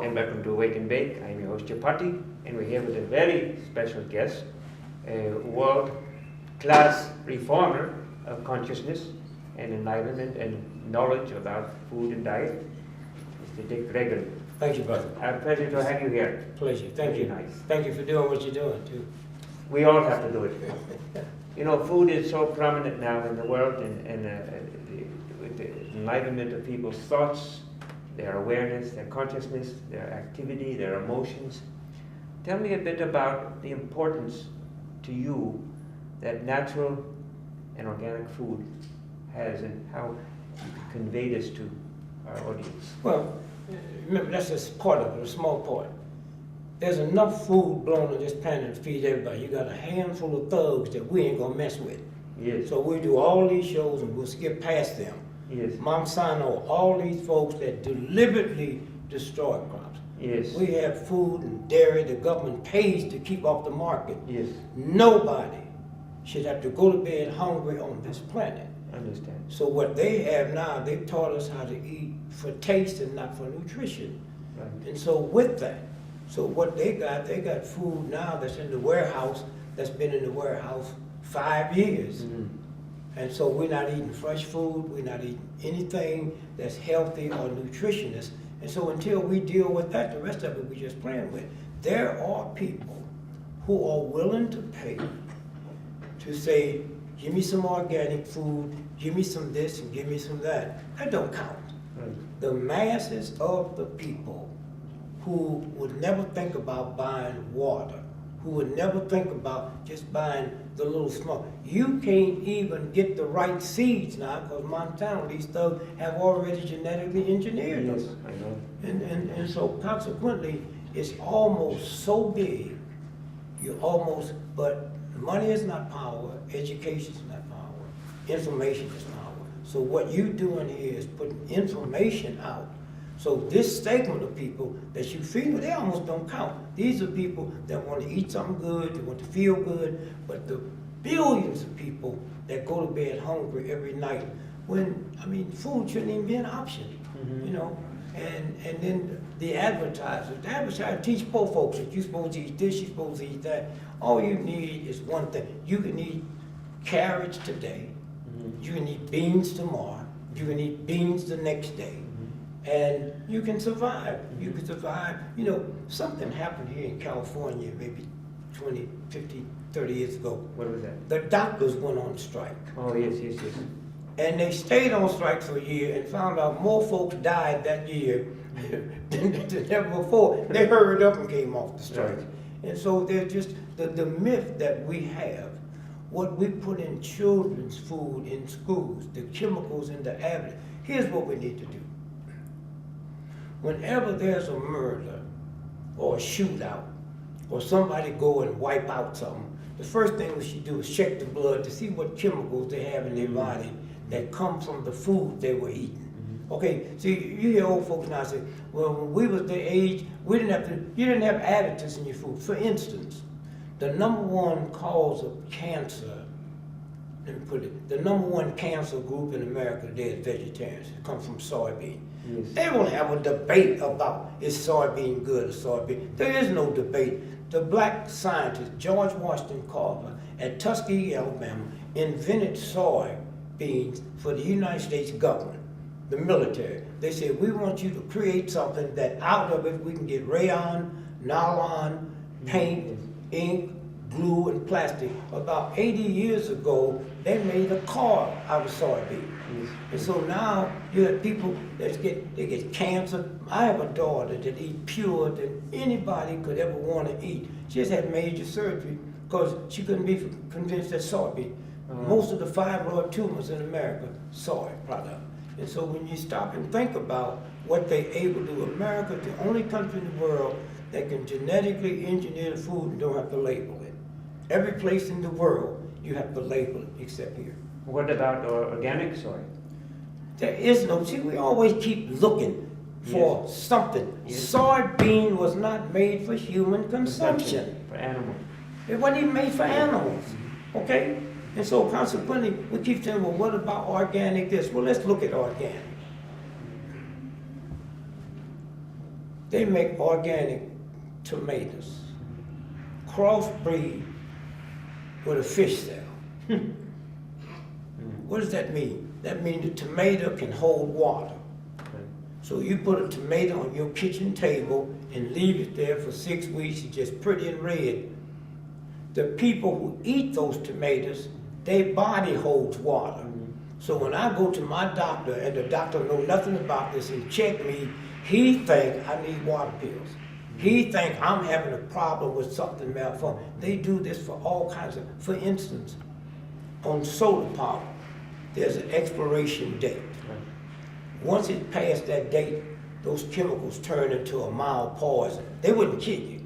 And welcome to Wake and Bake. I'm your host Chapatti, and we're here with a very special guest, a world-class reformer of consciousness and enlightenment and knowledge about food and diet, Mr. Dick Gregory. Thank you, brother. A pleasure to have you here. Pleasure. Thank Very you. nice. Thank you for doing what you're doing, too. We all have to do it. You know, food is so prominent now in the world, and with the enlightenment of people's thoughts, their awareness, their consciousness, their activity, their emotions. Tell me a bit about the importance to you that natural and organic food has, and how you can convey this to our audience. Well, remember, that's just part of it, a small part. There's enough food blown on this planet to feed everybody. You got a handful of thugs that we ain't gonna mess with. Yes. So we do all these shows and we'll skip past them. Yes. Monsanto, all these folks that deliberately destroy crops. Yes. We have food and dairy the government pays to keep off the market. Yes. Nobody should have to go to bed hungry on this planet. I understand. So what they have now, they've taught us how to eat for taste and not for nutrition. Right. And so with that, so what they got food now that's in the warehouse, that's been in the warehouse 5 years. Mm-hmm. And so we're not eating fresh food, we're not eating anything that's healthy or nutritious. And so until we deal with that, the rest of it we're just playing with. There are people who are willing to pay to say, give me some organic food, give me some this and give me some that. That don't count. Right. The masses of the people who would never think about buying water, who would never think about just buying the little small. You can't even get the right seeds now because Montana, these thugs have already genetically engineered Yes, them. I know. And so consequently, it's almost so big, but money is not power, education is not power, information is power. So what you're doing here is putting information out. So this segment of people that you feed, they almost don't count. These are people that want to eat something good, they want to feel good, but the billions of people that go to bed hungry every night when, food shouldn't even be an option, you know? And then the advertisers teach poor folks that you're supposed to eat this, you're supposed to eat that. All you need is one thing. You can eat carrots today, you can eat beans tomorrow, you can eat beans the next day. And you can survive. You can survive. You know, something happened here in California maybe 20, 50, 30 years ago. What was that? The doctors went on strike. Oh, yes. And they stayed on strike for a year and found out more folks died that year than ever before. They hurried up and came off the strike. Right. And so they're just, the myth that we have, what we put in children's food in schools, the chemicals in the average, here's what we need to do. Whenever there's a murder or a shootout or somebody go and wipe out something, the first thing we should do is check the blood to see what chemicals they have in their body that come from the food they were eating. Okay, see, you hear old folks now say, well, when we was their age, you didn't have additives in your food. For instance, the number one cause of cancer, let me put it, the number one cancer group in America today is vegetarians. It comes from soybean. Yes. They won't have a debate about is soybean good or soybean. There is no debate. The black scientist, George Washington Carver, at Tuskegee, Alabama, invented soybeans for the United States government, the military. They said, we want you to create something that out of it we can get rayon, nylon, paint, ink, glue, and plastic. About 80 years ago, they made a car out of soybean. Yes. And so now you have people that get cancer. I have a daughter that eats pure than anybody could ever want to eat. She just had major surgery because she couldn't be convinced that soybean. Most of the fibroid tumors in America, soy product. And so when you stop and think about what they're able to do, America is the only country in the world that can genetically engineer the food and don't have to label it. Every place in the world, you have to label it except here. What about organic soy? There is no, see, we always keep looking for something. Yes. Soybean was not made for human consumption. For animals. It wasn't even made for animals, okay? And so consequently, we keep saying, well, what about organic this? Well, let's look at organic. They make organic tomatoes, crossbreed with a fish cell. What does that mean? That means the tomato can hold water. So you put a tomato on your kitchen table and leave it there for 6 weeks, it's just pretty and red. The people who eat those tomatoes, their body holds water. So when I go to my doctor and the doctor knows nothing about this and check me, he think I need water pills. He think I'm having a problem with something malformed. They do this for all kinds of, for instance, on solar power, there's an expiration date. Once it passed that date, those chemicals turn into a mild poison. They wouldn't kill you.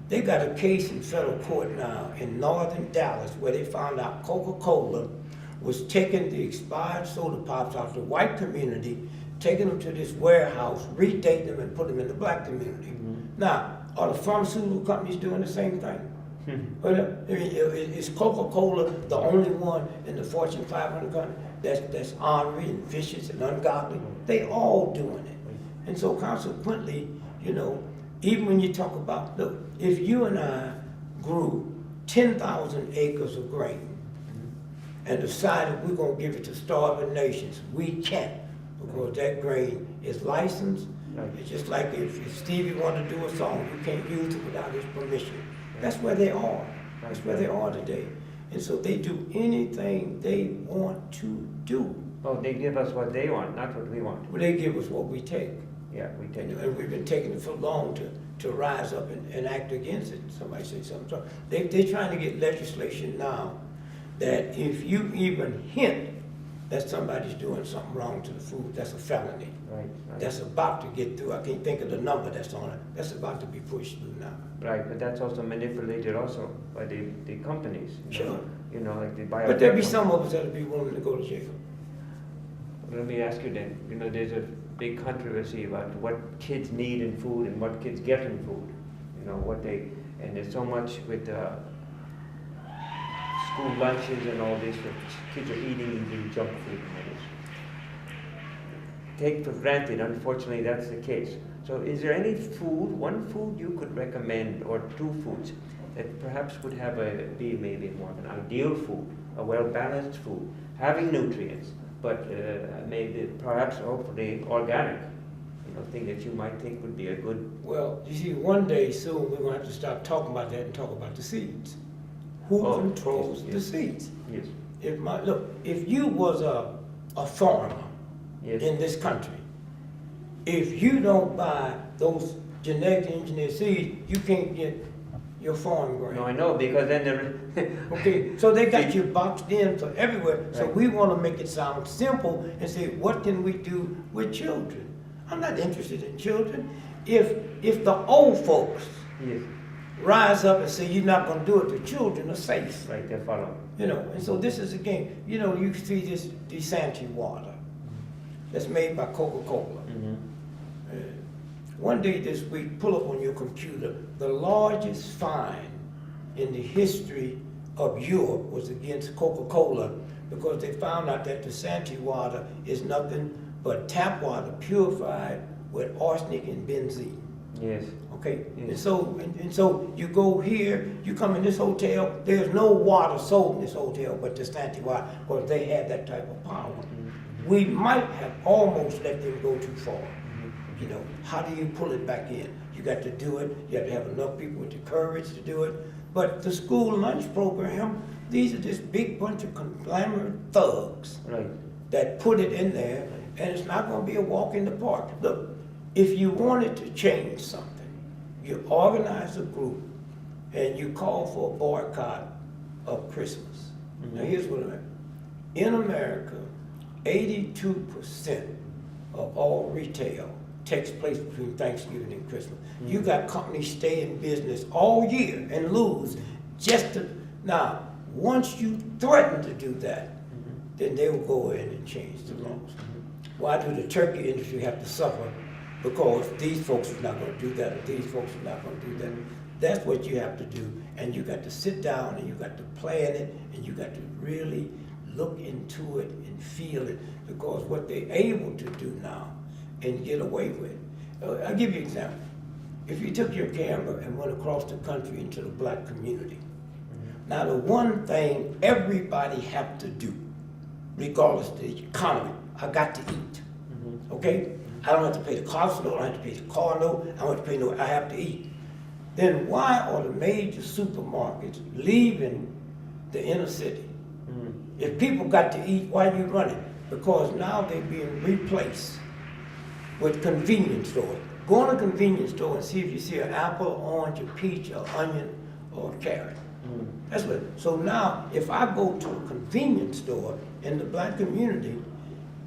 They got a case in federal court now in northern Dallas where they found out Coca-Cola was taking the expired soda pops out of the white community, taking them to this warehouse, redating them and put them in the black community. Now, are the pharmaceutical companies doing the same thing? Is Coca-Cola the only one in the Fortune 500 company that's ornery and vicious and ungodly? They all doing it. And so consequently, you know, even when you talk about, look, if you and I grew 10,000 acres of grain and decided we're gonna give it to starving nations, we can't, because that grain is licensed. It's just like if Stevie wanted to do a song, you can't use it without his permission. That's where they are. That's where they are today. And so they do anything they want to do. Well, they give us what they want, not what we want. Well, they give us what we take. Yeah, we take it. And we've been taking it for long to rise up and act against it. Somebody say something. So they're trying to get legislation now that if you even hint that somebody's doing something wrong to the food, that's a felony. Right. That's about to get through. I can't think of the number that's on it. That's about to be pushed through now. Right, but that's also manipulated also by the companies. Sure. You know, like the bio. But there'll be some of us that'll be willing to go to jail. Let me ask you then, you know, there's a big controversy about what kids need in food and what kids get in food. You know, and there's so much with school lunches and all this, that kids are eating junk food and take for granted, unfortunately that's the case. So is there any one food you could recommend, or two foods, that perhaps would be maybe more of an ideal food, a well-balanced food, having nutrients, but maybe perhaps hopefully organic, you know, thing that you might think would be a good... Well, you see, one day soon we're going to have to stop talking about that and talk about the seeds. Who controls the seeds? Yes. If you was a farmer in this country, if you don't buy those genetically engineered seeds, you can't get your farm grain. No, I know, because then they're... Okay, so they got you boxed in for everywhere. Right. So we want to make it sound simple and say, what can we do with children? I'm not interested in children. If the old folks rise up and say, you're not going to do it, the children are safe. Right, they follow. You know, and so this is again, you know, you see this Desanti water that's made by Coca-Cola. One day this week, pull up on your computer, the largest fine in the history of Europe was against Coca-Cola because they found out that Desanti water is nothing but tap water purified with arsenic and benzene. Yes. Okay, yes. And so you go here, you come in this hotel, there's no water sold in this hotel but Desanti water because they had that type of power. We might have almost let them go too far. You know, how do you pull it back in? You got to do it. You have to have enough people with the courage to do it. But the school lunch program, these are this big bunch of conglomerate thugs that put it in there, and it's not going to be a walk in the park. Look, if you wanted to change something, you organize a group and you call for a boycott of Christmas. Now here's what I mean. In America, 82% of all retail takes place between Thanksgiving and Christmas. You got companies stay in business all year and lose just to, now, once you threaten to do that, then they will go in and change the laws. Why do the turkey industry have to suffer? Because these folks are not going to do that, or these folks are not going to do that. That's what you have to do, and you got to sit down and you got to plan it, and you got to really look into it and feel it, because what they're able to do now and get away with. I'll give you an example. If you took your camera and went across the country into the black community, now the one thing everybody have to do, regardless of the economy, I got to eat. Okay? I don't have to pay the cost note, I don't have to pay the car note, I don't have to pay no, I have to eat. Then why are the major supermarkets leaving the inner city? If people got to eat, why are you running? Because now they're being replaced with convenience stores. Go in a convenience store and see if you see an apple, orange, a peach, or onion, or a carrot. That's what. So now, if I go to a convenience store in the black community,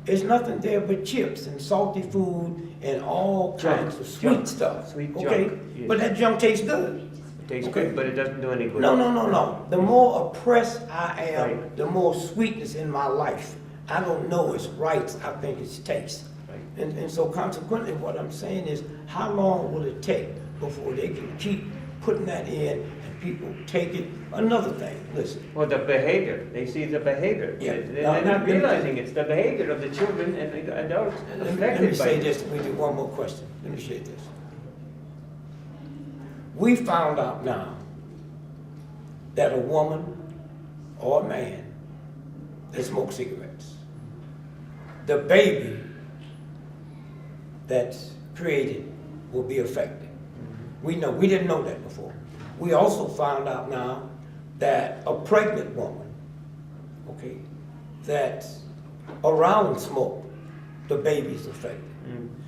there's nothing there but chips and salty food and all kinds of sweet stuff. Sweet okay? junk. Yes. But that junk tastes good. It tastes Okay. good, but it doesn't do any good. No. The more oppressed I am, Right. the more sweetness in my life. I don't know its rights, I think it's taste. Right. And so consequently, what I'm saying is, how long will it take before they can keep putting that in and people take it? Another thing, listen. Well, the behavior, they see the behavior. Yeah. They're not realizing it's the behavior of the children and the adults Let me affected by say it. this, we do one more question. Let me say this. We found out now that a woman or a man that smokes cigarettes, the baby that's created will be affected. We know, we didn't know that before. We also found out now that a pregnant woman, okay, that's around smoke, the baby's affected.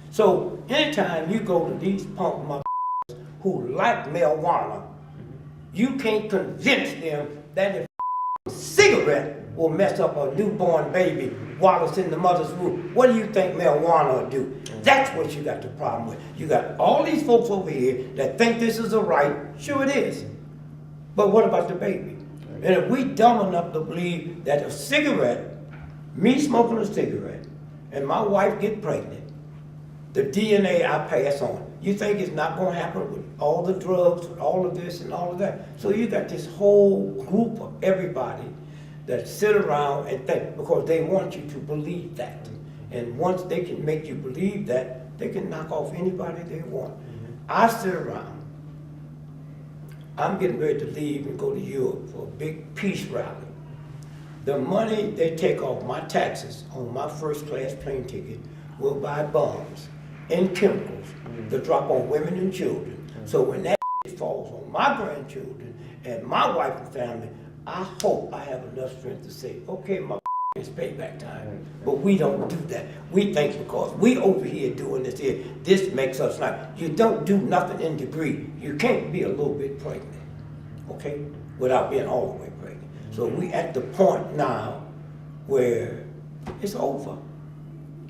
So anytime you go to these punk motherfuckers who like marijuana, you can't convince them that if a cigarette will mess up a newborn baby while it's in the mother's womb. What do you think marijuana will do? That's what you got the problem with. You got all these folks over here that think this is a right. Sure it is. But what about the baby? And if we dumb enough to believe that a cigarette, me smoking a cigarette, and my wife get pregnant, the DNA I pass on, you think it's not going to happen with all the drugs, with all of this and all of that? So you got this whole group of everybody that sit around and think, because they want you to believe that. And once they can make you believe that, they can knock off anybody they want. I sit around. I'm getting ready to leave and go to Europe for a big peace rally. The money they take off my taxes on my first class plane ticket will buy bombs and chemicals to drop on women and children. So when that falls on my grandchildren and my wife and family, I hope I have enough strength to say, okay, my it's payback time. But we don't do that. We think because we over here doing this here, this makes us not. You don't do nothing in degree. You can't be a little bit pregnant, okay, without being all the way pregnant. So we at the point now where it's over.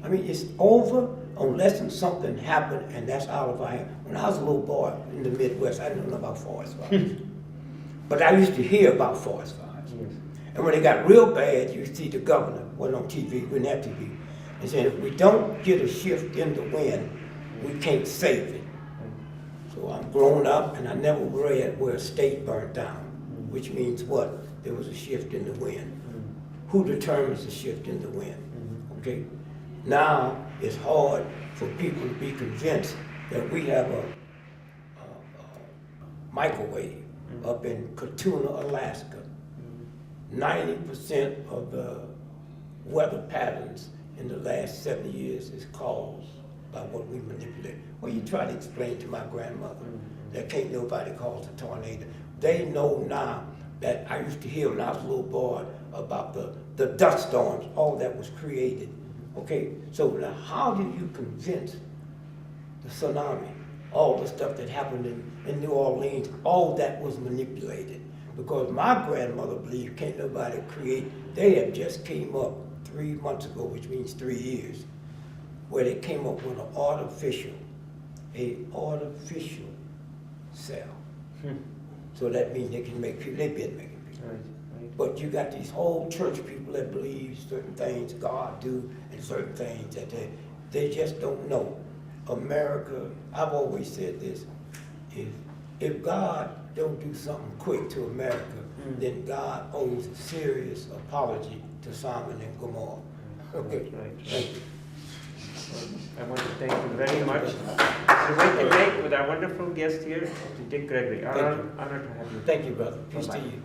I mean, it's over unless something happened and that's out of our hands. When I was a little boy in the Midwest, I didn't know about forest fires. But I used to hear about forest fires. And when it got real bad, you see the governor, wasn't on TV, we didn't have TV, and said, if we don't get a shift in the wind, we can't save it. So I'm grown up and I never read where a state burnt down, which means what? There was a shift in the wind. Who determines the shift in the wind? Okay? Now it's hard for people to be convinced that we have a microwave up in Katuna, Alaska. 90% of the weather patterns in the last 70 years is caused by what we manipulate. Well, you try to explain to my grandmother that can't nobody cause a tornado. They know now that I used to hear when I was a little boy about the dust storms, all that was created. Okay, so now how do you convince the tsunami, all the stuff that happened in New Orleans, all that was manipulated? Because my grandmother believed can't nobody create. They had just came up 3 months ago, which means 3 years, where they came up with an artificial cell. So that means they can make people, they've been making people. Right. But you got these whole church people that believe certain things God do and certain things that they just don't know. America, I've always said this, if God don't do something quick to America, then God owes a serious apology to Sodom and Gomorrah. Okay, Right. thank you. I want to thank you very much. To wait to date with our wonderful guest here, to Dick Gregory. Thank you. Honor to have you. Thank you, brother. Peace to Bye-bye. you.